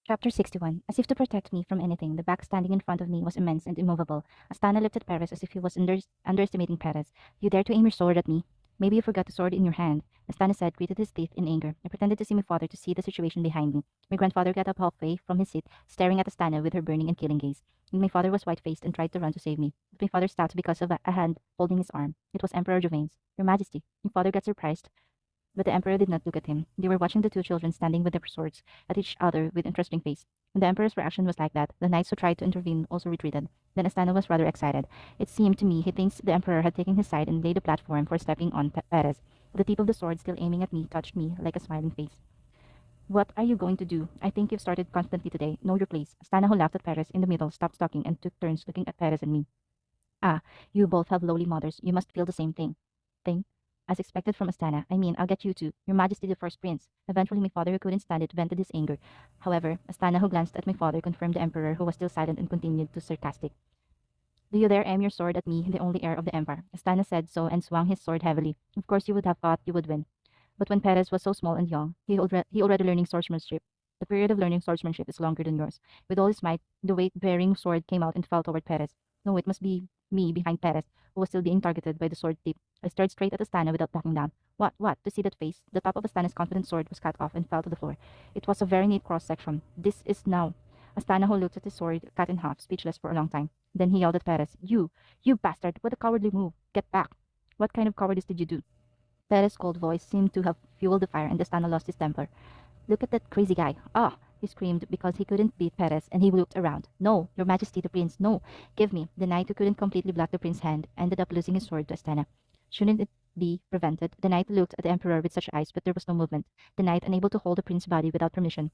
Chapter 61. As if to protect me from anything, the back standing in front of me was immense and immovable. Astana looked at Perez as if he was underestimating Perez. You dare to aim your sword at me? Maybe you forgot the sword in your hand. Astana said, gritted his teeth in anger. I pretended to see my father to see the situation behind me. My grandfather got up halfway from his seat, staring at Astana with her burning and killing gaze. And my father was white-faced and tried to run to save me. But my father stopped because of a hand holding his arm. It was Emperor Jovan's. Your Majesty. My father got surprised, but the emperor did not look at him. They were watching the two children standing with their swords at each other with interesting face. When the emperor's reaction was like that, the knights who tried to intervene also retreated. Then Astana was rather excited. It seemed to me he thinks the emperor had taken his side and laid a platform for stepping on Perez. The tip of the sword still aiming at me touched me like a smiling face. What are you going to do? I think you've started confidently today. Know your place. Astana, who laughed at Perez in the middle, stopped talking and took turns looking at Perez and me. Ah, you both have lowly mothers. You must feel the same thing. Thing? As expected from Astana. I mean, I'll get you too. Your Majesty the first prince. Eventually, my father, who couldn't stand it, vented his anger. However, Astana, who glanced at my father, confirmed the emperor, who was still silent and continued to sarcastic. Do you dare aim your sword at me, the only heir of the empire? Astana said so and swung his sword heavily. Of course, you would have thought you would win. But when Perez was so small and young, he already learning swordsmanship. The period of learning swordsmanship is longer than yours. With all his might, the weight-bearing sword came out and fell toward Perez. No, it must be me behind Perez, who was still being targeted by the sword tip. I stared straight at Astana without backing down. What? To see that face? The top of Astana's confident sword was cut off and fell to the floor. It was a very neat cross-section. This is now. Astana, who looked at his sword cut in half, speechless for a long time. Then he yelled at Perez, You bastard! What a cowardly move! Get back! What kind of cowardice did you do? Perez's cold voice seemed to have fueled the fire, and Astana lost his temper. Look at that crazy guy. Ah! He screamed because he couldn't beat Perez, and he looked around. No, your Majesty, the prince, no. Give me. The knight who couldn't completely block the prince's hand ended up losing his sword to Astana. Shouldn't it be prevented? The knight looked at the emperor with such eyes, but there was no movement. The knight, unable to hold the prince's body without permission,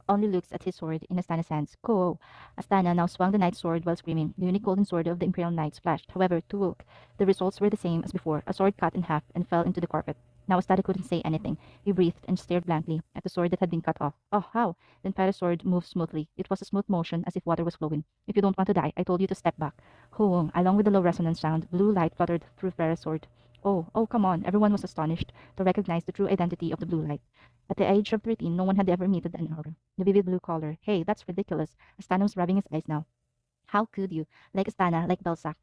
only looks at his sword in Astana's hands. Ko! Astana now swung the knight's sword while screaming. The unique golden sword of the Imperial Knights flashed. However, to look, the results were the same as before. A sword cut in half and fell into the carpet. Now Astana couldn't say anything. He breathed and stared blankly at the sword that had been cut off. Oh, how? Then Paris' sword moved smoothly. It was a smooth motion as if water was flowing. If you don't want to die, I told you to step back. Hoong! Along with the low resonance sound, blue light fluttered through Paris' sword. Oh, come on. Everyone was astonished to recognize the true identity of the blue light. At the age of 13, no one had ever meted an aura. The vivid blue color. Hey, that's ridiculous. Astana was rubbing his eyes now. How could you? Like Astana, like Belsac.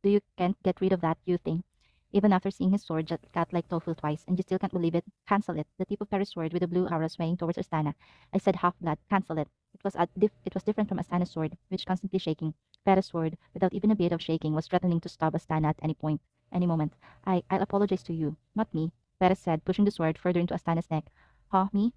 Do you can't get rid of that, you think? Even after seeing his sword just cut like tofu twice, and you still can't believe it? Cancel it. The tip of Paris' sword with the blue aura swaying towards Astana. I said half-blood. Cancel it. It was different from Astana's sword, which constantly shaking. Paris' sword, without even a bit of shaking, was threatening to stab Astana at any point, any moment. I'll apologize to you, not me, Paris said, pushing the sword further into Astana's neck. Huh, me?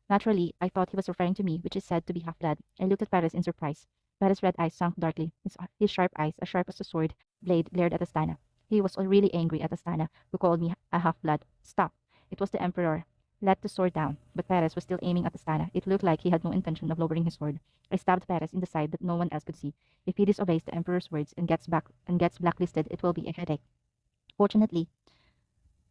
Naturally, I thought he was referring to me, which is said to be half-blood. I looked at Paris in surprise. Paris' red eyes sunk darkly. His sharp eyes, as sharp as a sword blade, glared at Astana. He was really angry at Astana, who called me a half-blood. Stop. It was the Emperor. Let the sword down. But Paris was still aiming at Astana. It looked like he had no intention of lowering his sword. I stabbed Paris in the side that no one else could see. If he disobeys the Emperor's words and gets blacklisted, it will be a headache. Fortunately,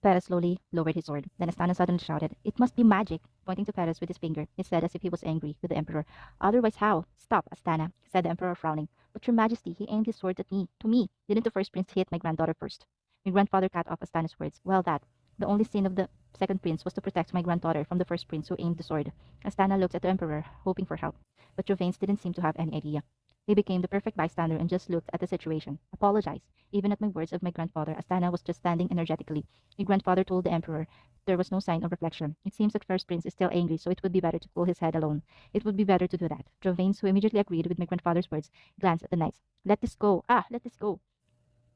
Paris slowly lowered his sword. Then Astana suddenly shouted, It must be magic, pointing to Paris with his finger. He said as if he was angry with the Emperor. Otherwise how? Stop, Astana, said the Emperor, frowning. But your Majesty, he aimed his sword at me. To me. Didn't the first prince hit my granddaughter first? My grandfather cut off Astana's words. Well, that. The only sin of the second prince was to protect my granddaughter from the first prince who aimed the sword. Astana looked at the Emperor, hoping for help. But Jovains didn't seem to have any idea. He became the perfect bystander and just looked at the situation. Apologize. Even at my words of my grandfather, Astana was just standing energetically. My grandfather told the Emperor there was no sign of reflection. It seems the first prince is still angry, so it would be better to cool his head alone. It would be better to do that. Jovains, who immediately agreed with my grandfather's words, glanced at the knights. Let this go. Let this go.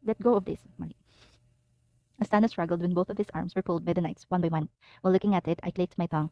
Let go of this. Mali. Astana struggled when both of his arms were pulled by the knights, one by one. While looking at it, I clicked my tongue.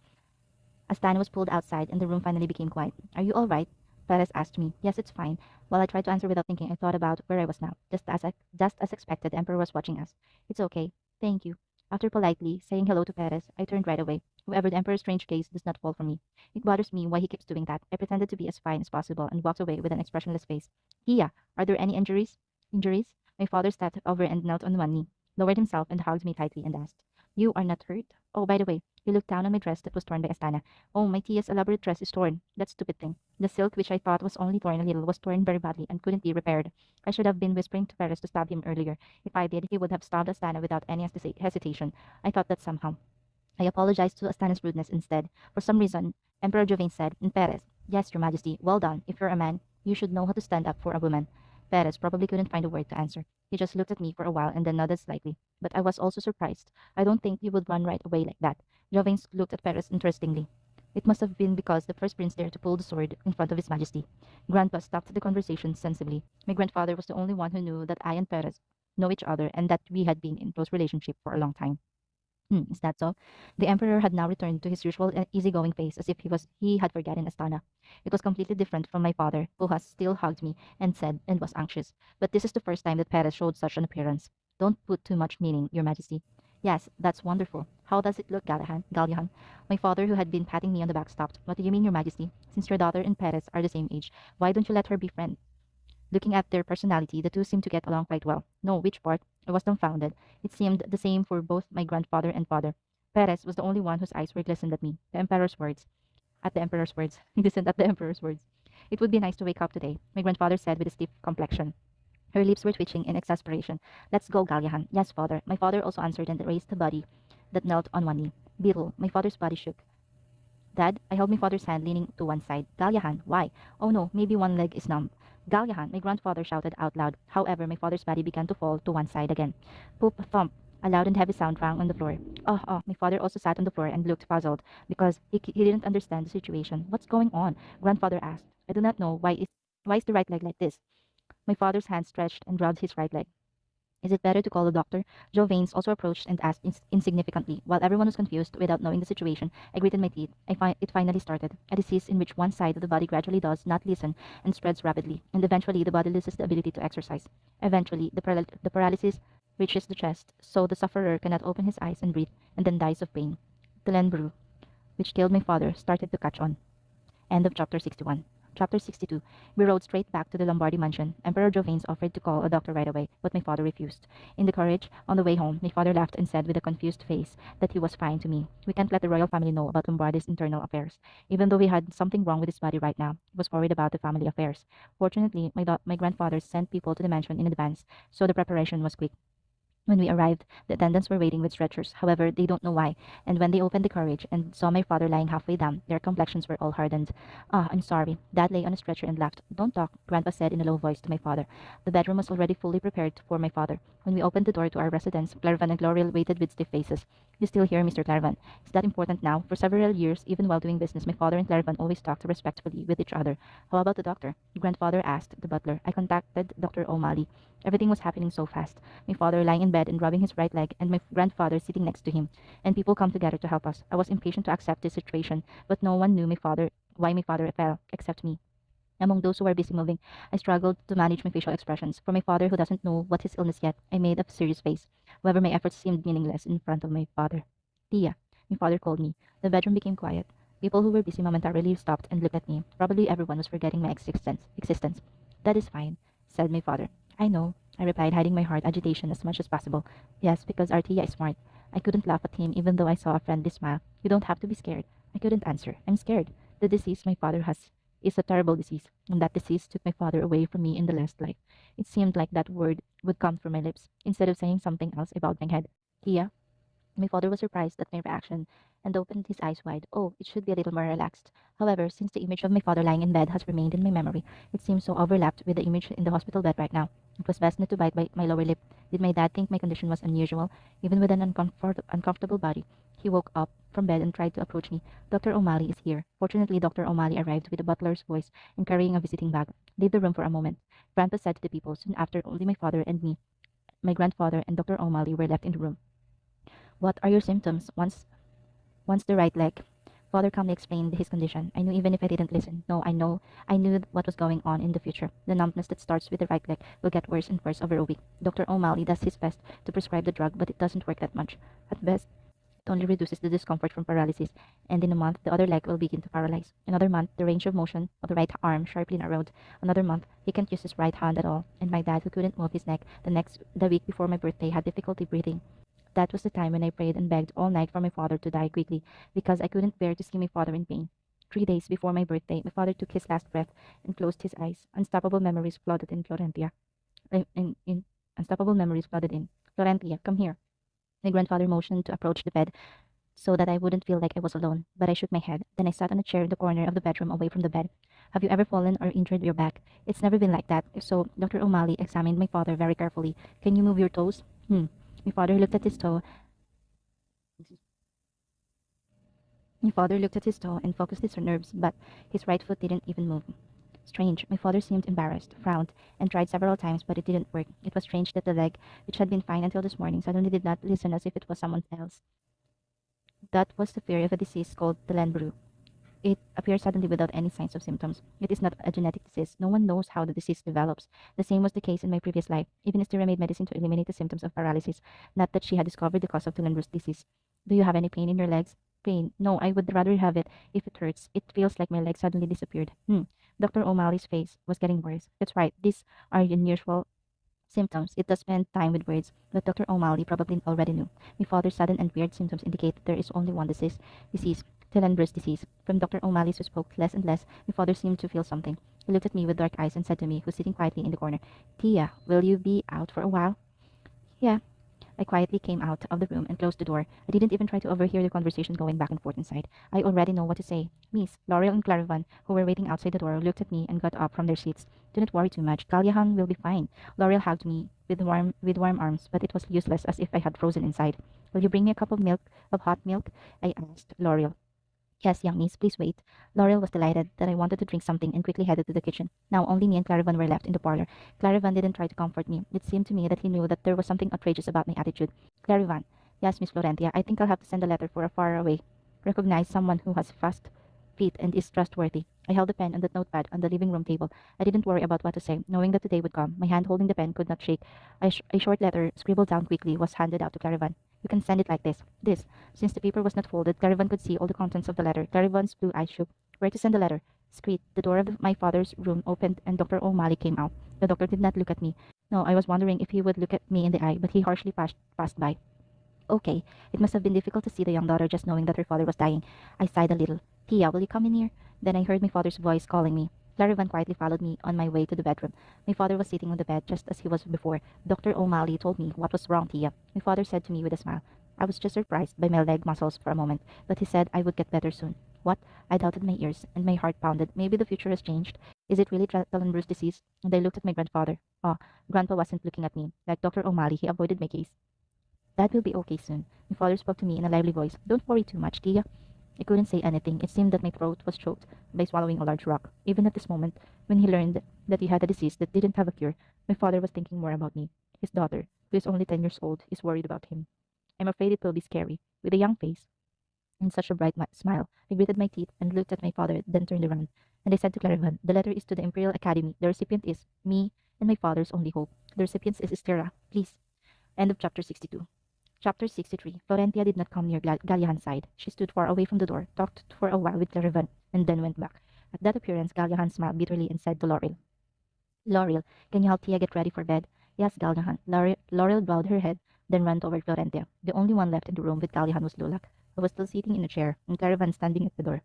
Astana was pulled outside, and the room finally became quiet. Are you all right? Perez asked me. Yes, it's fine. While I tried to answer without thinking, I thought about where I was now. Just as expected, the Emperor was watching us. It's okay. Thank you. After politely saying hello to Perez, I turned right away. However, the Emperor's strange gaze does not fall from me. It bothers me why he keeps doing that. I pretended to be as fine as possible and walked away with an expressionless face. Kia, are there any injuries? Injuries? My father stepped over and knelt on one knee, lowered himself and hugged me tightly and asked, You are not hurt? Oh, by the way, he looked down on my dress that was torn by Astana. Oh, my Tia's elaborate dress is torn. That stupid thing. The silk, which I thought was only torn a little, was torn very badly and couldn't be repaired. I should have been whispering to Paris to stab him earlier. If I did, he would have stabbed Astana without any hesitation. I thought that somehow. I apologized to Astana's rudeness instead. For some reason, Emperor Jovain said, and Perez, Yes, Your Majesty. Well done. If you're a man, you should know how to stand up for a woman. Perez probably couldn't find a word to answer. He just looked at me for a while and then nodded slightly. But I was also surprised. I don't think you would run right away like that. Jovains looked at Perez interestingly. It must have been because the first prince dared to pull the sword in front of His Majesty. Grandpa stopped the conversation sensibly. My grandfather was the only one who knew that I and Perez know each other and that we had been in close relationship for a long time. Is that so? The emperor had now returned to his usual easygoing face, as if he had forgotten Astana. It was completely different from my father, who has still hugged me and said and was anxious. But this is the first time that Perez showed such an appearance. Don't put too much meaning, Your Majesty. Yes, that's wonderful. How does it look, Gallihan? My father, who had been patting me on the back, stopped. What do you mean, Your Majesty? Since your daughter and Perez are the same age, why don't you let her be friends? Looking at their personality, the two seemed to get along quite well. No, which part? I was dumbfounded. It seemed the same for both my grandfather and father. Perez was the only one whose eyes were glistened at me. The emperor's words. At the emperor's words. He listened at the emperor's words. It would be nice to wake up today, my grandfather said with a stiff complexion. Her lips were twitching in exasperation. Let's go, Galyahan. Yes, father. My father also answered and raised the body that knelt on one knee. Beetle, my father's body shook. Dad, I held my father's hand leaning to one side. Galyahan, why? Oh no, maybe one leg is numb. Galyahan, my grandfather shouted out loud. However, my father's body began to fall to one side again. Poop, thump. A loud and heavy sound rang on the floor. Oh. My father also sat on the floor and looked puzzled because he didn't understand the situation. What's going on? Grandfather asked. I do not know. Why is the right leg like this? My father's hand stretched and rubbed his right leg. Is it better to call a doctor? Joe Vanes also approached and asked insignificantly. While everyone was confused without knowing the situation, I gritted my teeth. It finally started. A disease in which one side of the body gradually does not listen and spreads rapidly, and eventually the body loses the ability to exercise. Eventually, the paralysis reaches the chest, so the sufferer cannot open his eyes and breathe, and then dies of pain. The Lenbrew, which killed my father, started to catch on. End of chapter 61. Chapter 62. We rode straight back to the Lombardy mansion. Emperor Jovanes offered to call a doctor right away, but my father refused. In the carriage, on the way home, my father laughed and said with a confused face that he was fine to me. We can't let the royal family know about Lombardy's internal affairs. Even though he had something wrong with his body right now, he was worried about the family affairs. Fortunately, my grandfather sent people to the mansion in advance, so the preparation was quick. When we arrived, the attendants were waiting with stretchers. However, they don't know why. And when they opened the carriage and saw my father lying halfway down, their complexions were all hardened. Ah, I'm sorry. Dad lay on a stretcher and laughed. Don't talk, Grandpa said in a low voice to my father. The bedroom was already fully prepared for my father. When we opened the door to our residence, Clairvan and Gloriel waited with stiff faces. You still here, Mr. Clairvan? Is that important now? For several years, even while doing business, my father and Clairvan always talked respectfully with each other. How about the doctor? Grandfather asked the butler. I contacted Dr. O'Malley. Everything was happening so fast. My father lying in bed and rubbing his right leg, and my grandfather sitting next to him, and people come together to help us. I was impatient to accept this situation, but no one knew why my father fell, except me. Among those who were busy moving, I struggled to manage my facial expressions. For my father, who doesn't know what his illness yet, I made a serious face. However, my efforts seemed meaningless in front of my father. Tia, my father called me. The bedroom became quiet. People who were busy momentarily stopped and looked at me. Probably everyone was forgetting my existence. That is fine, said my father. I know, I replied, hiding my heart agitation as much as possible. Yes, because Artia is smart. I couldn't laugh at him even though I saw a friendly smile. You don't have to be scared. I couldn't answer. I'm scared. The disease my father has is a terrible disease, and that disease took my father away from me in the last life. It seemed like that word would come from my lips. Instead of saying something else, I bowed my head. Tia, my father was surprised at my reaction and opened his eyes wide. Oh, it should be a little more relaxed. However, since the image of my father lying in bed has remained in my memory, it seems so overlapped with the image in the hospital bed right now. It was best not to bite my lower lip. Did my dad think my condition was unusual, even with an uncomfortable body? He woke up from bed and tried to approach me. Dr. O'Malley is here. Fortunately, Dr. O'Malley arrived with a butler's voice and carrying a visiting bag. Leave the room for a moment. Grandpa said to the people. Soon after, only my father and me, my grandfather, and Dr. O'Malley were left in the room. What are your symptoms? Once the right leg. Father calmly explained his condition. I knew even if I didn't listen. No, I knew what was going on in the future. The numbness that starts with the right leg will get worse and worse over a week. Dr. O'Malley does his best to prescribe the drug, but it doesn't work that much. At best, it only reduces the discomfort from paralysis, and in a month, the other leg will begin to paralyze. Another month, the range of motion of the right arm sharply narrowed. Another month, he can't use his right hand at all. And my dad, who couldn't move his neck the week before my birthday, had difficulty breathing. That was the time when I prayed and begged all night for my father to die quickly, because I couldn't bear to see my father in pain. 3 days before my birthday, my father took his last breath and closed his eyes. Unstoppable memories flooded in Florentia. Unstoppable memories flooded in. Florentia, come here. My grandfather motioned to approach the bed so that I wouldn't feel like I was alone, but I shook my head. Then I sat on a chair in the corner of the bedroom away from the bed. Have you ever fallen or injured your back? It's never been like that. So Dr. O'Malley examined my father very carefully. Can you move your toes? My father looked at his toe. My father looked at his toe and focused his nerves, but his right foot didn't even move. Strange. My father seemed embarrassed, frowned, and tried several times, but it didn't work. It was strange that the leg, which had been fine until this morning, suddenly did not listen as if it was someone else. That was the fear of a disease called the Lenbrew. It appears suddenly without any signs of symptoms. It is not a genetic disease. No one knows how the disease develops. The same was the case in my previous life. Even Esther made medicine to eliminate the symptoms of paralysis. Not that she had discovered the cause of Tullenbrus disease. Do you have any pain in your legs? Pain? No, I would rather have it if it hurts. It feels like my leg suddenly disappeared. Dr. O'Malley's face was getting worse. That's right. These are unusual symptoms. It does spend time with words, but Dr. O'Malley probably already knew. My father's sudden and weird symptoms indicate that there is only one disease, Telenbrus disease. From Dr. O'Malley, who spoke less and less, my father seemed to feel something. He looked at me with dark eyes and said to me, who's sitting quietly in the corner, Tia, will you be out for a while? Yeah. I quietly came out of the room and closed the door. I didn't even try to overhear the conversation going back and forth inside. I already know what to say. Miss, L'Oreal and Clarivan, who were waiting outside the door, looked at me and got up from their seats. Do not worry too much. Galyahan will be fine. L'Oreal hugged me with warm arms, but it was useless as if I had frozen inside. Will you bring me a cup of hot milk? I asked L'Oreal. Yes, young miss, please wait. Laurel was delighted that I wanted to drink something and quickly headed to the kitchen. Now only me and Clarivan were left in the parlor. Clarivan didn't try to comfort me. It seemed to me that he knew that there was something outrageous about my attitude. Clarivan, yes, Miss Florentia, I think I'll have to send a letter for a faraway. Recognize someone who has fast feet and is trustworthy. I held the pen and the notepad on the living room table. I didn't worry about what to say, knowing that the day would come. My hand holding the pen could not shake. A short letter, scribbled down quickly, was handed out to Clarivan. You can send it like this. This. Since the paper was not folded, Clarivan could see all the contents of the letter. Clarivan's blue eyes shook. Where to send the letter? Screet. The door of my father's room opened and Dr. O'Malley came out. The doctor did not look at me. No, I was wondering if he would look at me in the eye, but he harshly passed by. Okay, it must have been difficult to see the young daughter just knowing that her father was dying. I sighed a little. Tia, will you come in here? Then I heard my father's voice calling me. Clarivan quietly followed me on my way to the bedroom. My father was sitting on the bed just as he was before. Dr. O'Malley told me what was wrong, Tia. My father said to me with a smile. I was just surprised by my leg muscles for a moment, but he said I would get better soon. What? I doubted my ears, and my heart pounded. Maybe the future has changed. Is it really Talon-Bruce disease? And I looked at my grandfather. Oh, Grandpa wasn't looking at me. Like Dr. O'Malley, he avoided my gaze. Dad will be okay soon. My father spoke to me in a lively voice. Don't worry too much, Tia. I couldn't say anything. It seemed that my throat was choked by swallowing a large rock. Even at this moment, when he learned that he had a disease that didn't have a cure, my father was thinking more about me. His daughter, who is only 10 years old, is worried about him. I'm afraid it will be scary. With a young face and such a bright smile, I gritted my teeth and looked at my father, then turned around. And I said to Clarivan, the letter is to the Imperial Academy. The recipient is me and my father's only hope. The recipient is Estera. Please. End of chapter 62. Chapter 63. Florentia did not come near Galliahan's side. She stood far away from the door, talked for a while with Clarivan, and then went back. At that appearance, Galliahan smiled bitterly and said to Laurel, Laurel, can you help Tia get ready for bed? Yes, Galliahan. Laurel bowed her head, then ran toward Florentia. The only one left in the room with Galliahan was Lulak, who was still sitting in a chair, and Clarivan standing at the door.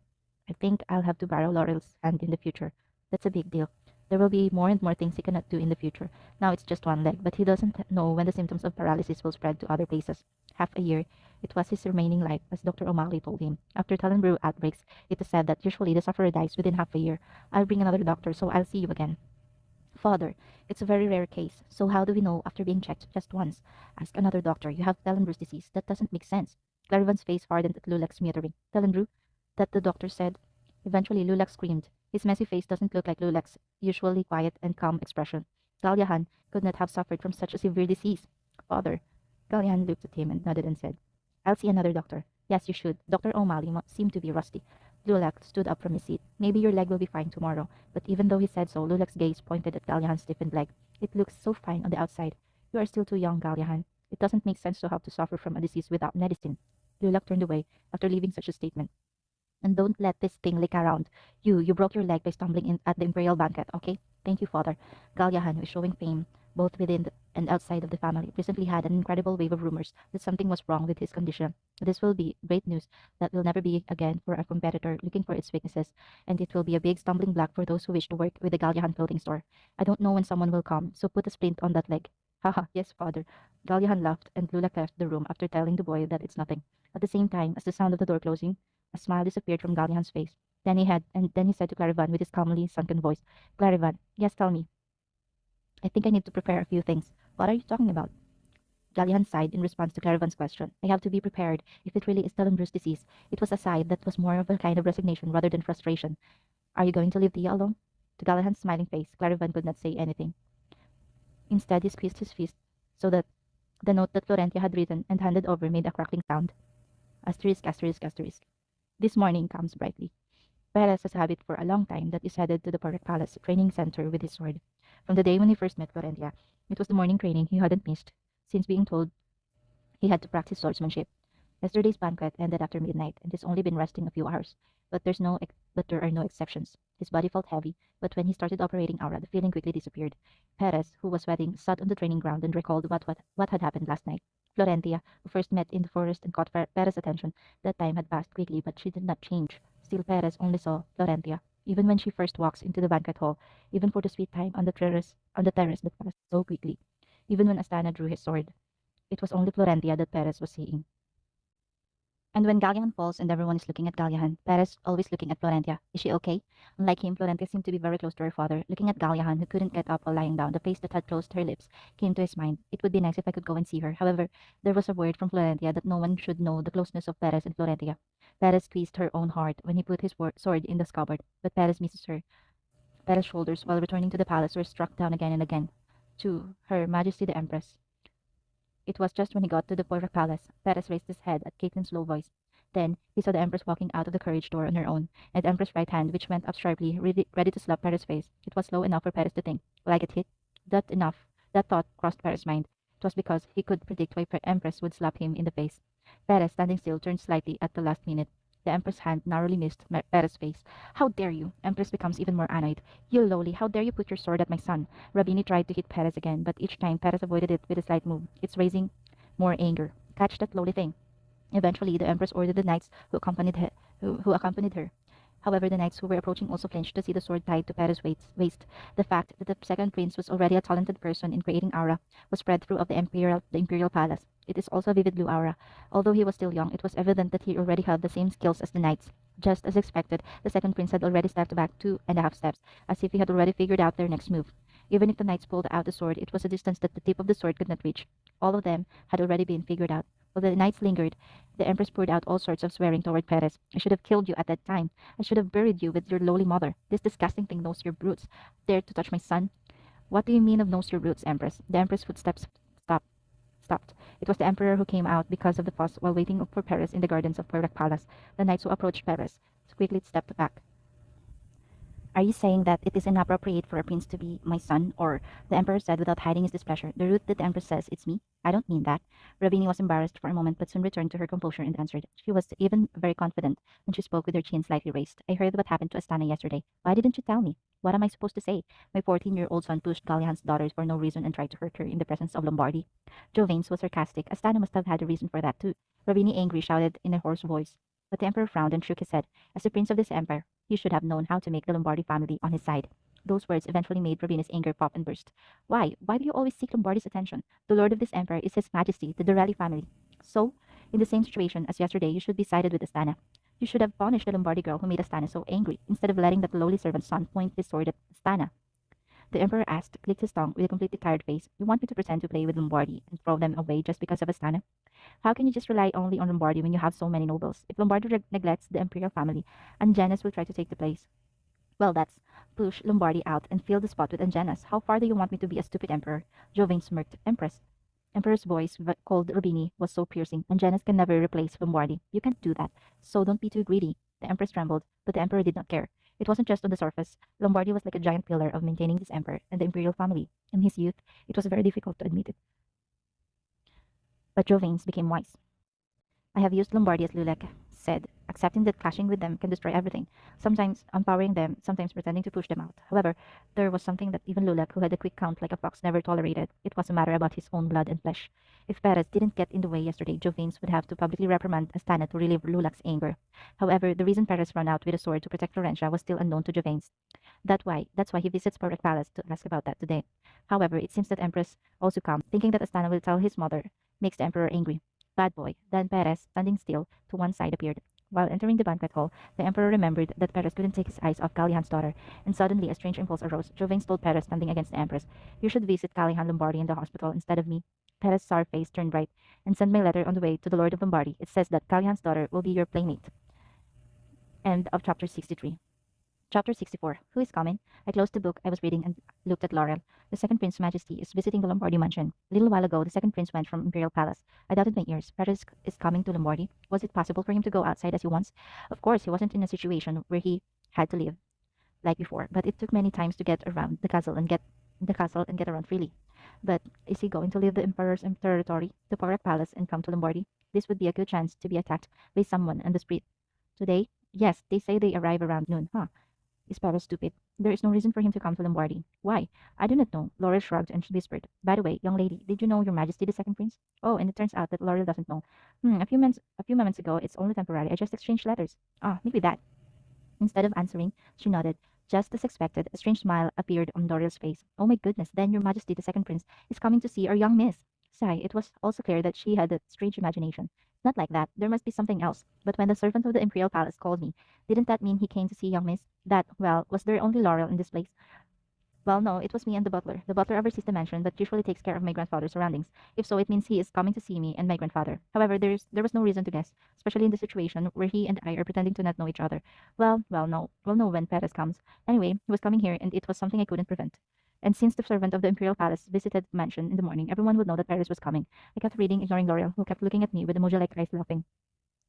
I think I'll have to borrow Laurel's hand in the future. That's a big deal. There will be more and more things he cannot do in the future. Now it's just one leg, but he doesn't know when the symptoms of paralysis will spread to other places. Half a year. It was his remaining life, as Dr. O'Malley told him. After Talonbrew outbreaks, it is said that usually the sufferer dies within half a year. I'll bring another doctor, so I'll see you again. Father, it's a very rare case, so how do we know after being checked just once? Ask another doctor. You have Talonbrew's disease. That doesn't make sense. Clarivan's face hardened at Lulak's muttering. Talonbrew? That the doctor said. Eventually, Lulak screamed. His messy face doesn't look like Lulak's usually quiet and calm expression. Galyahan could not have suffered from such a severe disease. Father. Galyahan looked at him and nodded and said, I'll see another doctor. Yes, you should. Dr. O'Malley seemed to be rusty. Lulak stood up from his seat. Maybe your leg will be fine tomorrow. But even though he said so, Lulak's gaze pointed at Galyahan's stiffened leg. It looks so fine on the outside. You are still too young, Galyahan. It doesn't make sense to have to suffer from a disease without medicine. Lulak turned away after leaving such a statement. And don't let this thing lick around. You broke your leg by stumbling in at the imperial banquet, okay? Thank you, Father. Galyahan, who is showing fame both within and outside of the family, recently had an incredible wave of rumors that something was wrong with his condition. This will be great news that will never be again for a competitor looking for its weaknesses, and it will be a big stumbling block for those who wish to work with the Galyahan clothing store. I don't know when someone will come, so put a splint on that leg. Haha, yes, Father. Galyahan laughed, and Lulak left the room after telling the boy that it's nothing. At the same time, as the sound of the door closing, a smile disappeared from Gallihan's face. Then he said to Clarivan with his calmly sunken voice, Clarivan, yes, tell me. I think I need to prepare a few things. What are you talking about? Gallihan sighed in response to Clarivan's question. I have to be prepared if it really is Telembrus disease. It was a sigh that was more of a kind of resignation rather than frustration. Are you going to leave Dia alone? To Gallihan's smiling face, Clarivan could not say anything. Instead, he squeezed his fist so that the note that Florentia had written and handed over made a crackling sound. Asterisk, asterisk, asterisk. This morning comes brightly. Perez has a habit for a long time that is headed to the Porrek Palace training center with his sword. From the day when he first met Florentia, it was the morning training he hadn't missed, since being told he had to practice swordsmanship. Yesterday's banquet ended after midnight, and he's only been resting a few hours. But there are no exceptions. His body felt heavy, but when he started operating aura, the feeling quickly disappeared. Perez, who was sweating, sat on the training ground and recalled what had happened last night. Florentia, who first met in the forest and caught Perez's attention, that time had passed quickly, but she did not change. Still, Perez only saw Florentia. Even when she first walks into the banquet hall, even for the sweet time on the terrace that passed so quickly, even when Astana drew his sword, it was only Florentia that Perez was seeing. And when Gallihan falls and everyone is looking at Gallihan, Perez always looking at Florentia. Is she okay? Unlike him, Florentia seemed to be very close to her father. Looking at Gallihan, who couldn't get up while lying down, the face that had closed her lips came to his mind. It would be nice if I could go and see her. However, there was a word from Florentia that no one should know the closeness of Perez and Florentia. Perez squeezed her own heart when he put his sword in the scabbard, but Perez misses her. Perez's shoulders, while returning to the palace, were struck down again and again. To Her Majesty the Empress. It was just when he got to the Porrek Palace. Perez raised his head at Caitlin's low voice. Then he saw the Empress walking out of the carriage door on her own, and the Empress' right hand, which went up sharply, ready to slap Perez's face. It was slow enough for Perez to think, will I get hit? That thought crossed Perez's mind. It was because he could predict why Empress would slap him in the face. Perez, standing still, turned slightly at the last minute. The Empress' hand narrowly missed Perez's face. How dare you? Empress becomes even more annoyed. You lowly, how dare you put your sword at my son? Rabini tried to hit Perez again, but each time Perez avoided it with a slight move. It's raising more anger. Catch that lowly thing. Eventually, the Empress ordered the knights who accompanied her. However, the knights who were approaching also flinched to see the sword tied to Perez's waist. The fact that the second prince was already a talented person in creating aura was spread throughout the imperial palace. It is also a vivid blue aura. Although he was still young, it was evident that he already had the same skills as the knights. Just as expected, the second prince had already stepped back 2.5 steps, as if he had already figured out their next move. Even if the knights pulled out the sword, it was a distance that the tip of the sword could not reach. All of them had already been figured out. While the knights lingered, the Empress poured out all sorts of swearing toward Perez. I should have killed you at that time. I should have buried you with your lowly mother. This disgusting thing knows your brutes. Dare to touch my son? What do you mean of knows your brutes, Empress? The Empress' footsteps stopped. It was the Emperor who came out because of the fuss while waiting for Perez in the gardens of Porrek Palace. The knights who approached Perez quickly stepped back. Are you saying that it is inappropriate for a prince to be my son? Or, the Emperor said without hiding his displeasure, the root that the Empress says it's me? I don't mean that. Rabini was embarrassed for a moment, but soon returned to her composure and answered. She was even very confident when she spoke with her chin slightly raised. I heard what happened to Astana yesterday. Why didn't you tell me? What am I supposed to say? My 14-year-old son pushed Gallihan's daughters for no reason and tried to hurt her in the presence of Lombardi. Jovains was sarcastic. Astana must have had a reason for that too. Rabini, angry, shouted in a hoarse voice. But the Emperor frowned and shook his head. As the prince of this empire, he should have known how to make the Lombardi family on his side. Those words eventually made Rabina's anger pop and burst. Why? Why do you always seek Lombardi's attention? The lord of this empire is His Majesty, the Dorelli family. So, in the same situation as yesterday, you should be sided with Astana. You should have punished the Lombardi girl who made Astana so angry, instead of letting that lowly servant's son point his sword at Astana. The Emperor asked, clicked his tongue with a completely tired face. You want me to pretend to play with Lombardi and throw them away just because of Astana? How can you just rely only on Lombardi when you have so many nobles? If Lombardi neglects the imperial family, Angenes will try to take the place. Well, that's push Lombardi out and fill the spot with Angenes. How far do you want me to be a stupid emperor? Jovain smirked. Emperor's voice, called Rubini, was so piercing. Angenes can never replace Lombardi. You can't do that. So don't be too greedy. The Empress trembled, but the Emperor did not care. It wasn't just on the surface. Lombardi was like a giant pillar of maintaining this empire and the imperial family. In his youth, it was very difficult to admit it. But Jovains became wise. I have used Lombardi as Lulek said, accepting that clashing with them can destroy everything, sometimes empowering them, sometimes pretending to push them out. However, there was something that even Lulek, who had a quick count like a fox, never tolerated. It was a matter about his own blood and flesh. If Perez didn't get in the way yesterday, Jovains would have to publicly reprimand Astana to relieve Lulek's anger. However, the reason Perez ran out with a sword to protect Florentia was still unknown to Jovains. That's why he visits Porrek Palace to ask about that today. However, it seems that Empress also comes, thinking that Astana will tell his mother, makes the Emperor angry. Bad boy. Then Perez, standing still to one side, appeared. While entering the banquet hall, the emperor remembered that Perez couldn't take his eyes off Calihan's daughter, and suddenly a strange impulse arose. Jovains told Perez, standing against the empress, "You should visit Calihan Lombardi in the hospital instead of me." Perez's sour face turned bright. "And send my letter on the way to the Lord of Lombardi. It says that Calihan's daughter will be your playmate." End of chapter 63. Chapter 64. Who is coming? I closed the book I was reading and looked at Laurel. The second Prince Majesty is visiting the Lombardi mansion. A little while ago, the second prince went from Imperial Palace. I doubted my ears. Paris is coming to Lombardi. Was it possible for him to go outside as he wants? Of course, he wasn't in a situation where he had to live like before, but it took many times to get around the castle and get around freely. But is he going to leave the Emperor's territory, the Matriarch Palace, and come to Lombardi? This would be a good chance to be attacked by someone on the street. Today? Yes, they say they arrive around noon. Huh. Is Paris stupid? There is no reason for him to come to Lombardi. Why? I do not know. Laurel shrugged and whispered. By the way, young lady, did you know your Majesty the Second Prince? Oh, and it turns out that Laurel doesn't know. A few moments ago, it's only temporary. I just exchanged letters. Ah, maybe that. Instead of answering, she nodded. Just as expected, a strange smile appeared on Laurel's face. Oh my goodness, then your Majesty the Second Prince is coming to see our young miss. Sigh, it was also clear that she had a strange imagination. Not like that. There must be something else. But when the servant of the Imperial Palace called me, didn't that mean he came to see young miss? Well, was there only Laurel in this place? Well, no, it was me and the butler. The butler oversees the mansion, but usually takes care of my grandfather's surroundings. If so, it means he is coming to see me and my grandfather. However, there was no reason to guess, especially in the situation where he and I are pretending to not know each other. No. We'll know when Perez comes. Anyway, he was coming here, and it was something I couldn't prevent. And since the servant of the Imperial Palace visited the mansion in the morning, everyone would know that Perez was coming. I kept reading, ignoring L'Oreal, who kept looking at me with emoji-like eyes, laughing.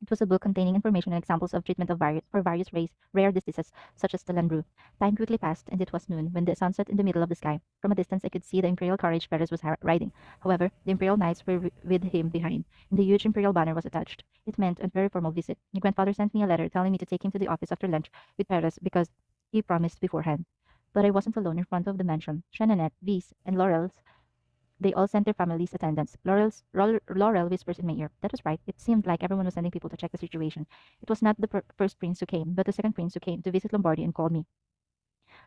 It was a book containing information and examples of treatment of various rare diseases, such as the Landru. Time quickly passed, and it was noon when the sun set in the middle of the sky. From a distance, I could see the imperial carriage Perez was riding. However, the imperial knights were with him behind, and the huge imperial banner was attached. It meant a very formal visit. My grandfather sent me a letter telling me to take him to the office after lunch with Perez because he promised beforehand. But I wasn't alone in front of the mansion. Shananette, Vise, and Laurel's they all sent their families' attendants. Laurel whispers in my ear. That was right. It seemed like everyone was sending people to check the situation. It was not the first prince who came, but the second prince who came to visit Lombardi and called me.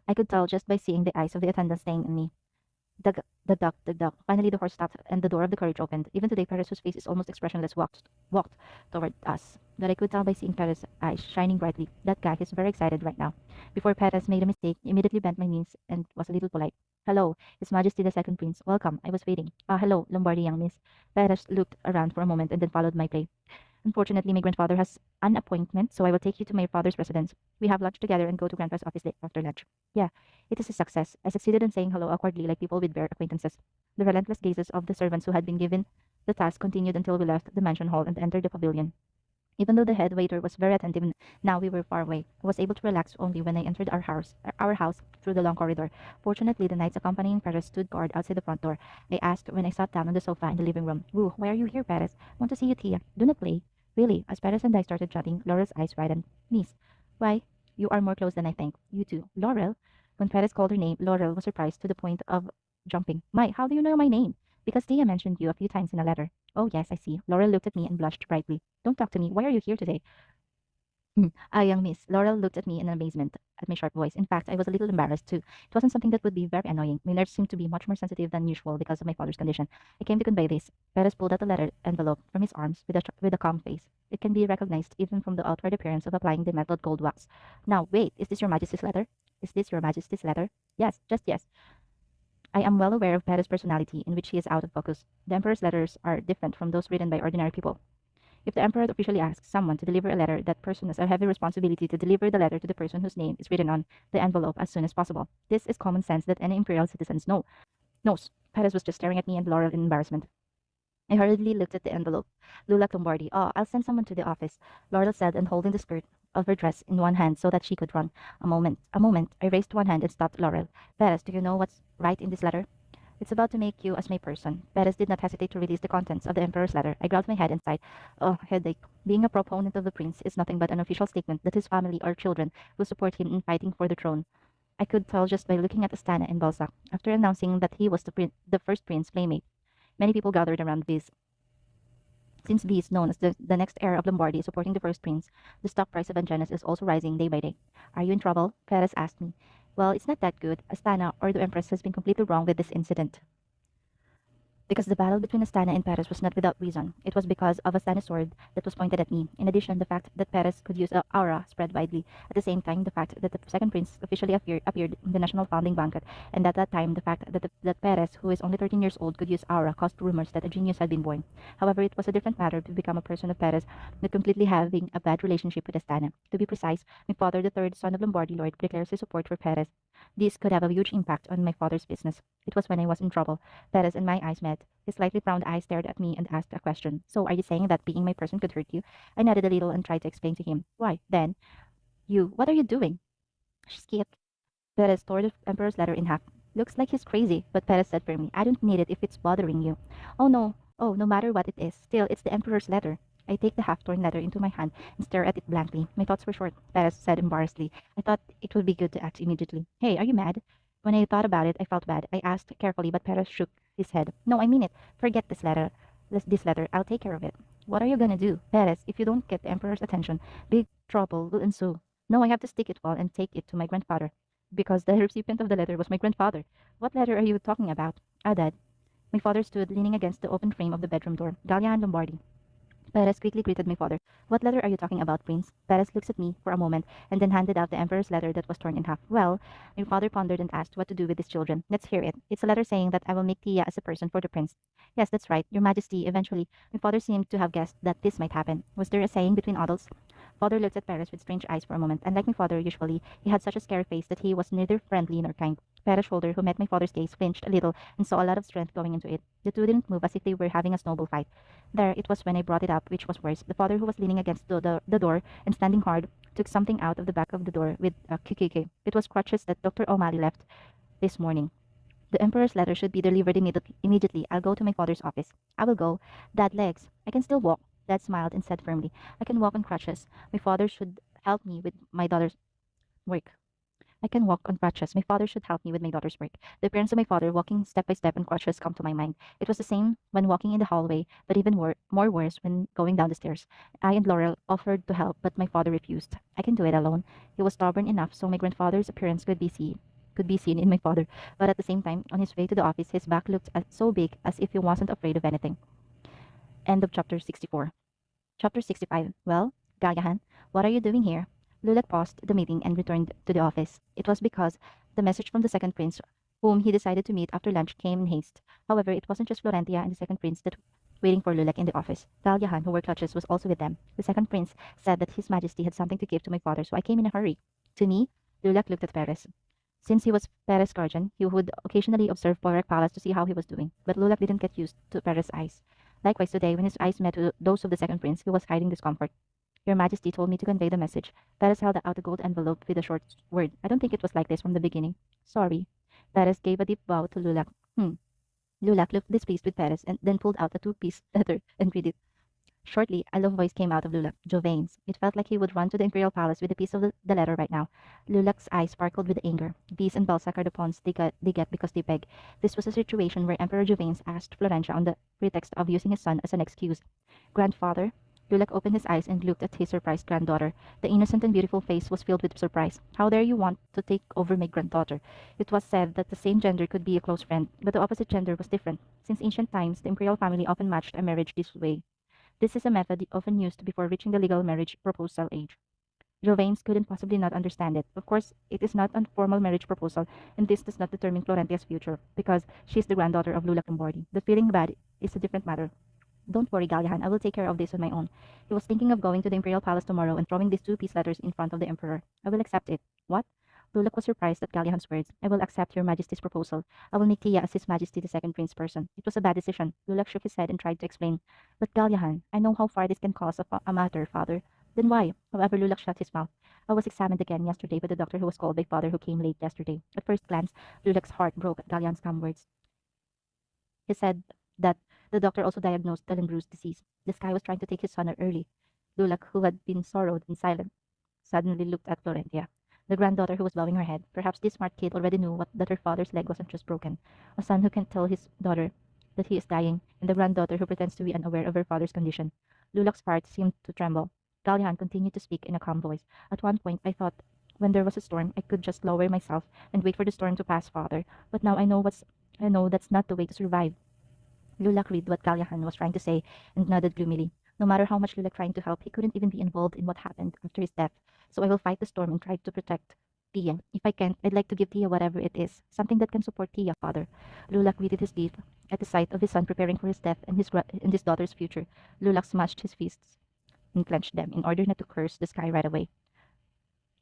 I could tell just by seeing the eyes of the attendants staying on me. The duck. Finally, the horse stopped, and the door of the carriage opened. Even today, Paris, whose face is almost expressionless, walked toward us. But I could tell by seeing Paris' eyes shining brightly. That guy is very excited right now. Before Paris made a mistake, he immediately bent my knees and was a little polite. Hello, His Majesty the Second Prince. Welcome. I was waiting. Ah, hello, Lombardi young miss. Paris looked around for a moment and then followed my play. Unfortunately, my grandfather has an appointment, so I will take you to my father's residence. We have lunch together and go to Grandpa's office after lunch. Yeah, it is a success. I succeeded in saying hello awkwardly like people with bare acquaintances. The relentless gazes of the servants who had been given the task continued until we left the mansion hall and entered the pavilion. Even though the head waiter was very attentive, now we were far away. I was able to relax only when I entered our house through the long corridor. Fortunately, the knights accompanying Paris stood guard outside the front door. I asked when I sat down on the sofa in the living room. Woo, why are you here, Paris? Want to see you, Tia. Do not play. Really, as Paris and I started chatting, Laurel's eyes widened. Niece, why? You are more close than I think. You too. Laurel? When Paris called her name, Laurel was surprised to the point of jumping. My, how do you know my name? Because Tia mentioned you a few times in a letter. Oh, yes, I see. Laurel looked at me and blushed brightly. Don't talk to me. Why are you here today? Young miss. Laurel looked at me in amazement at my sharp voice. In fact, I was a little embarrassed too. It wasn't something that would be very annoying. My nerves seemed to be much more sensitive than usual because of my father's condition. I came to convey this. Perez pulled out the letter envelope from his arms with a calm face. It can be recognized even from the outward appearance of applying the metalled gold wax. Now, wait, is this your Majesty's letter? Is this your Majesty's letter? Yes, just yes. I am well aware of Perez's personality, in which he is out of focus. The Emperor's letters are different from those written by ordinary people. If the Emperor officially asks someone to deliver a letter, that person has a heavy responsibility to deliver the letter to the person whose name is written on the envelope as soon as possible. This is common sense that any imperial citizens knows. Perez was just staring at me and Laurel in embarrassment. I hurriedly looked at the envelope. Lula Lombardi. Oh, I'll send someone to the office, Laurel said, and holding the skirt of her dress in one hand so that she could run. A moment. I raised one hand and stopped Laurel. Perez, do you know what's right in this letter? It's about to make you as my person. Perez did not hesitate to release the contents of the Emperor's letter. I grabbed my head and sighed. Oh, headache. Being a proponent of the prince is nothing but an official statement that his family or children will support him in fighting for the throne. I could tell just by looking at Astana and Balzac. After announcing that he was the first prince playmate, many people gathered around Viz. Since Viz, known as the next heir of Lombardy, is supporting the first prince, the stock price of Angenes is also rising day by day. Are you in trouble? Perez asked me. Well, it's not that good. Astana, or the Empress, has been completely wrong with this incident. Because the battle between Astana and Paris was not without reason. It was because of Astana's sword that was pointed at me. In addition, the fact that Paris could use a aura spread widely. At the same time, the fact that the second prince officially appeared in the national founding banquet, and at that time, the fact that Paris, who is only 13 years old, could use aura caused rumors that a genius had been born. However, it was a different matter to become a person of Paris, not completely having a bad relationship with Astana. To be precise, my father, the third son of Lombardy Lord, declares his support for Paris. This could have a huge impact on my father's business. It was when I was in trouble. Perez and my eyes met. His slightly frowned eyes stared at me and asked a question. So, are you saying that being my person could hurt you? I nodded a little and tried to explain to him. Why? Then, what are you doing? Skip. Perez tore the Emperor's letter in half. Looks like he's crazy, but Perez said firmly, I don't need it if it's bothering you. Oh no. Oh, no matter what it is. Still, it's the Emperor's letter. I take the half-torn letter into my hand and stare at it blankly. My thoughts were short, Perez said embarrassedly. I thought it would be good to act immediately. Hey, are you mad? When I thought about it, I felt bad. I asked carefully, but Perez shook his head. No, I mean it. Forget this letter. This letter. I'll take care of it. What are you gonna do? Perez, if you don't get the Emperor's attention, big trouble will ensue. No, I have to stick it well and take it to my grandfather. Because the recipient of the letter was my grandfather. What letter are you talking about? Dad. My father stood leaning against the open frame of the bedroom door. Dahlia and Lombardi. Perez quickly greeted my father. What letter are you talking about, Prince? Perez looks at me for a moment and then handed out the Emperor's letter that was torn in half. Well, my father pondered and asked what to do with his children. Let's hear it. It's a letter saying that I will make Tia as a person for the prince. Yes, that's right, Your Majesty. Eventually, my father seemed to have guessed that this might happen. Was there a saying between adults? Father looked at Perez with strange eyes for a moment, and like my father usually, he had such a scary face that he was neither friendly nor kind. Perez's shoulder, who met my father's gaze, flinched a little and saw a lot of strength going into it. The two didn't move as if they were having a snowball fight. There, it was when I brought it up, which was worse. The father, who was leaning against the door and standing hard, took something out of the back of the door with a kikiki. It was crutches that Dr. O'Malley left this morning. The Emperor's letter should be delivered immediately. I'll go to my father's office. I will go. Dad, legs. I can still walk. Dad smiled and said firmly, I can walk on crutches. My father should help me with my daughter's work. I can walk on crutches. My father should help me with my daughter's work. The appearance of my father walking step by step on crutches come to my mind. It was the same when walking in the hallway, but even more worse when going down the stairs. I and Laurel offered to help, but my father refused. I can do it alone. He was stubborn enough so my grandfather's appearance could be seen in my father, but at the same time, on his way to the office, his back looked so big as if he wasn't afraid of anything. End of chapter 64. Chapter 65. Well, Gagahan, what are you doing here? Lulek paused the meeting and returned to the office. It was because the message from the second prince, whom he decided to meet after lunch, came in haste. However, it wasn't just Florentia and the second prince that waiting for Lulek in the office. Galyahan, who wore clutches, was also with them. The second prince said that His Majesty had something to give to my father, so I came in a hurry. To me, Lulek looked at Perez. Since he was Perez's guardian, he would occasionally observe Porak Palace to see how he was doing, but Lulek didn't get used to Perez's eyes. Likewise today, when his eyes met those of the second prince, he was hiding discomfort. Your Majesty told me to convey the message. Perez held out a gold envelope with a short word. I don't think it was like this from the beginning. Sorry. Perez gave a deep bow to Lulak. Lulak looked displeased with Perez and then pulled out a two-piece letter and read it. Shortly, a low voice came out of Lulak. Jovanes. It felt like he would run to the imperial palace with a piece of the letter right now. Lulak's eyes sparkled with anger. These and Balzac are the pawns they get because they beg. This was a situation where Emperor Jovanes asked Florentia on the pretext of using his son as an excuse. Grandfather? Lulak opened his eyes and looked at his surprised granddaughter. The innocent and beautiful face was filled with surprise. How dare you want to take over my granddaughter? It was said that the same gender could be a close friend, but the opposite gender was different. Since ancient times, the imperial family often matched a marriage this way. This is a method often used before reaching the legal marriage proposal age. Jovanes couldn't possibly not understand it. Of course, it is not a formal marriage proposal, and this does not determine Florentia's future, because she is the granddaughter of Lulak Lombardi. The feeling bad is a different matter. Don't worry, Galyahan. I will take care of this on my own. He was thinking of going to the imperial palace tomorrow and throwing these two-piece letters in front of the emperor. I will accept it. What? Lulak was surprised at Galyahan's words. I will accept your majesty's proposal. I will make Tia as his majesty the second prince person. It was a bad decision. Lulak shook his head and tried to explain. But Galyahan, I know how far this can cause a matter, father. Then why? However, Lulak shut his mouth. I was examined again yesterday by the doctor who was called by father who came late yesterday. At first glance, Lulak's heart broke at Galyahan's calm words. He said that the doctor also diagnosed Dellenbrew's disease. This guy was trying to take his son out early. Lulak, who had been sorrowed and silent, suddenly looked at Florentia, the granddaughter who was bowing her head. Perhaps this smart kid already knew that her father's leg wasn't just broken. A son who can tell his daughter that he is dying, and the granddaughter who pretends to be unaware of her father's condition. Lulak's heart seemed to tremble. Gallian continued to speak in a calm voice. At one point, I thought when there was a storm, I could just lower myself and wait for the storm to pass, father. But now I know that's not the way to survive. Lulak read what Galyahan was trying to say and nodded gloomily. No matter how much Lulak trying to help, he couldn't even be involved in what happened after his death. So I will fight the storm and try to protect Tia. If I can't, I'd like to give Tia whatever it is. Something that can support Tia, father. Lulak greeted his grief at the sight of his son preparing for his death and his daughter's future. Lulak smashed his fists and clenched them in order not to curse the sky right away.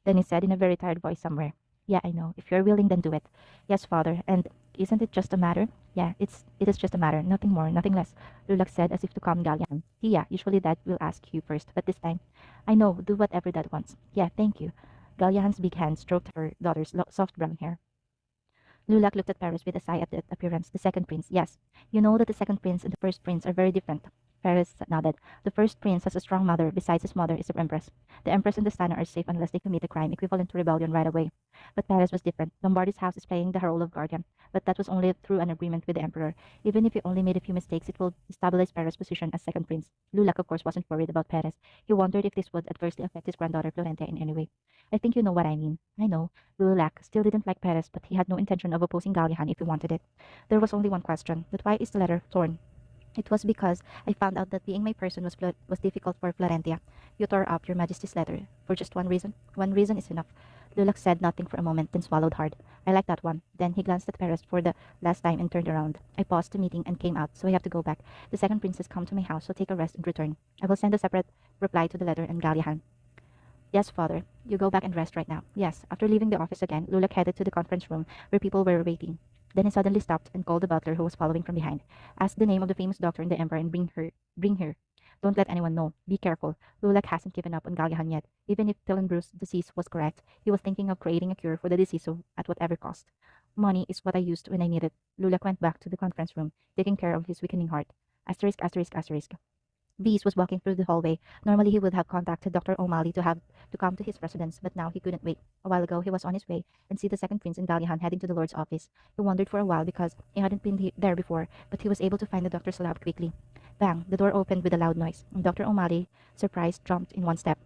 Then he said in a very tired voice somewhere, "Yeah, I know. If you're willing, then do it." "Yes, father. And isn't it just a matter?" "Yeah, it is just a matter. Nothing more, nothing less," Lulak said as if to calm Galyan. "Tia, usually Dad will ask you first, but this time, I know, do whatever Dad wants." "Yeah, thank you." Galyan's big hand stroked her daughter's soft brown hair. Lulak looked at Paris with a sigh at the appearance. "The second prince, yes. You know that the second prince and the first prince are very different." Paris nodded. "The first prince has a strong mother. Besides, his mother is the empress. The empress and the Stana are safe unless they commit a crime equivalent to rebellion right away. But Paris was different. Lombardy's house is playing the role of guardian, but that was only through an agreement with the emperor. Even if he only made a few mistakes, it will stabilize Paris' position as second prince." Lulak, of course, wasn't worried about Paris. He wondered if this would adversely affect his granddaughter Florentia in any way. "I think you know what I mean." "I know." Lulak still didn't like Paris, but he had no intention of opposing Gallihan if he wanted it. There was only one question: but why is the letter torn? "It was because I found out that being my person was difficult for Florentia. You tore up your Majesty's letter. For just one reason? One reason is enough." Lulak said nothing for a moment, then swallowed hard. "I like that one." Then he glanced at Paris for the last time and turned around. "I paused the meeting and came out, so I have to go back. The second princess come to my house, so take a rest and return. I will send a separate reply to the letter and Gallihan." "Yes, father. You go back and rest right now." "Yes." After leaving the office again, Lulak headed to the conference room where people were waiting. Then he suddenly stopped and called the butler who was following from behind. "Ask the name of the famous doctor in the emperor and bring her. Don't let anyone know. Be careful. Lulak hasn't given up on Galyahan yet. Even if Tillenbru's disease was correct, he was thinking of creating a cure for the disease at whatever cost. Money is what I used when I need it." Lulak went back to the conference room, taking care of his weakening heart. Asterisk, asterisk, asterisk. Bees was walking through the hallway. Normally he would have contacted Dr. O'Malley to come to his residence, but now he couldn't wait. A while ago he was on his way and see the second prince in Gallihan heading to the Lord's office. He wondered for a while because he hadn't been there before, but he was able to find the doctor's lab quickly. Bang! The door opened with a loud noise, and Dr. O'Malley, surprised, jumped in one step.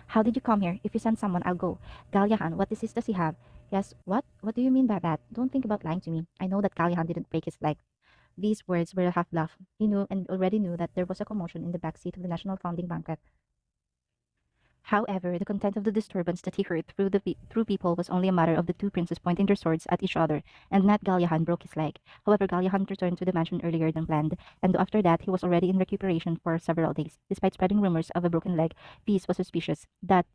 "How did you come here? If you send someone, I'll go." "Galyahan, what disease does he have?" "Yes, what? What do you mean by that? Don't think about lying to me. I know that Galyahan didn't break his leg." These words were a half laugh. He knew and already knew that there was a commotion in the back seat of the national founding banquet. However, the content of the disturbance that he heard through people was only a matter of the two princes pointing their swords at each other, and not Galyahan broke his leg. However, Galyahan returned to the mansion earlier than planned, and after that he was already in recuperation for several days. Despite spreading rumors of a broken leg, Peace was suspicious that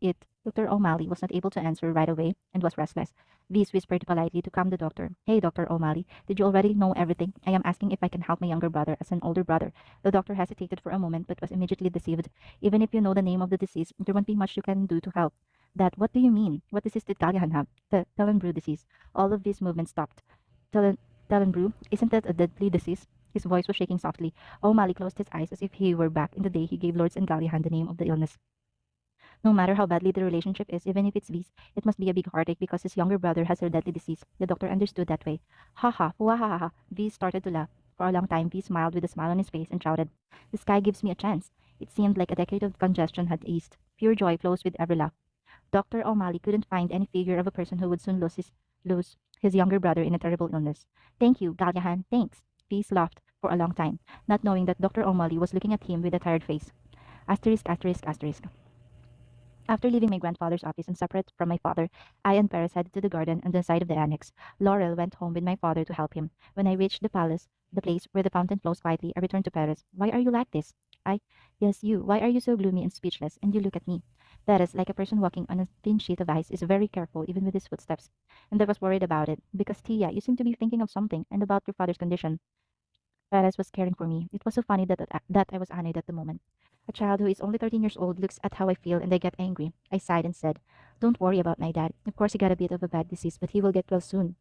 Dr. O'Malley was not able to answer right away and was restless. Bees whispered politely to calm the doctor. "Hey, Dr. O'Malley, did you already know everything? I am asking if I can help my younger brother as an older brother." The doctor hesitated for a moment but was immediately deceived. "Even if you know the name of the disease, there won't be much you can do to help." "That, what do you mean? What disease did Galyahan have?" "The Tellenbrew disease." All of these movements stopped. Tellen, Tellenbrew? Isn't that a deadly disease?" His voice was shaking softly. O'Malley closed his eyes as if he were back in the day he gave Lords and Galyahan the name of the illness. "No matter how badly the relationship is, even if it's Beast, it must be a big heartache because his younger brother has a deadly disease." The doctor understood that way. "Ha ha, ha ha ha. V started to laugh. For a long time, V smiled with a smile on his face and shouted, "The sky gives me a chance." It seemed like a decade of congestion had eased. Pure joy flows with every laugh. Dr. O'Malley couldn't find any figure of a person who would soon lose his younger brother in a terrible illness. "Thank you, Galyahan, thanks." Peace laughed for a long time, not knowing that Dr. O'Malley was looking at him with a tired face. Asterisk, asterisk, asterisk. After leaving my grandfather's office and separate from my father, I and Paris headed to the garden on the side of the annex. Laurel went home with my father to help him. When I reached the place where the fountain flows quietly, I returned to Paris. "Why are you like this?" "I, yes, you. Why are you so gloomy and speechless? And you look at me." Paris, like a person walking on a thin sheet of ice, is very careful even with his footsteps. And I was worried about it. "Because, Tia, you seem to be thinking of something, and about your father's condition." Perez was caring for me. It was so funny that I was annoyed at the moment. A child who is only 13 years old looks at how I feel and I get angry. I sighed and said, "Don't worry about my dad. Of course he got a bit of a bad disease, but he will get well soon."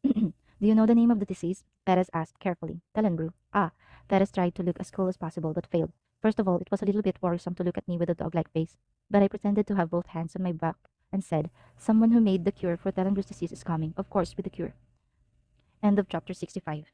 "Do you know the name of the disease?" Perez asked carefully. "Telenbrew." "Ah." Perez tried to look as cool as possible, but failed. First of all, it was a little bit worrisome to look at me with a dog-like face, but I pretended to have both hands on my back and said, "Someone who made the cure for Telenbrew's disease is coming, of course, with the cure." End of chapter 65.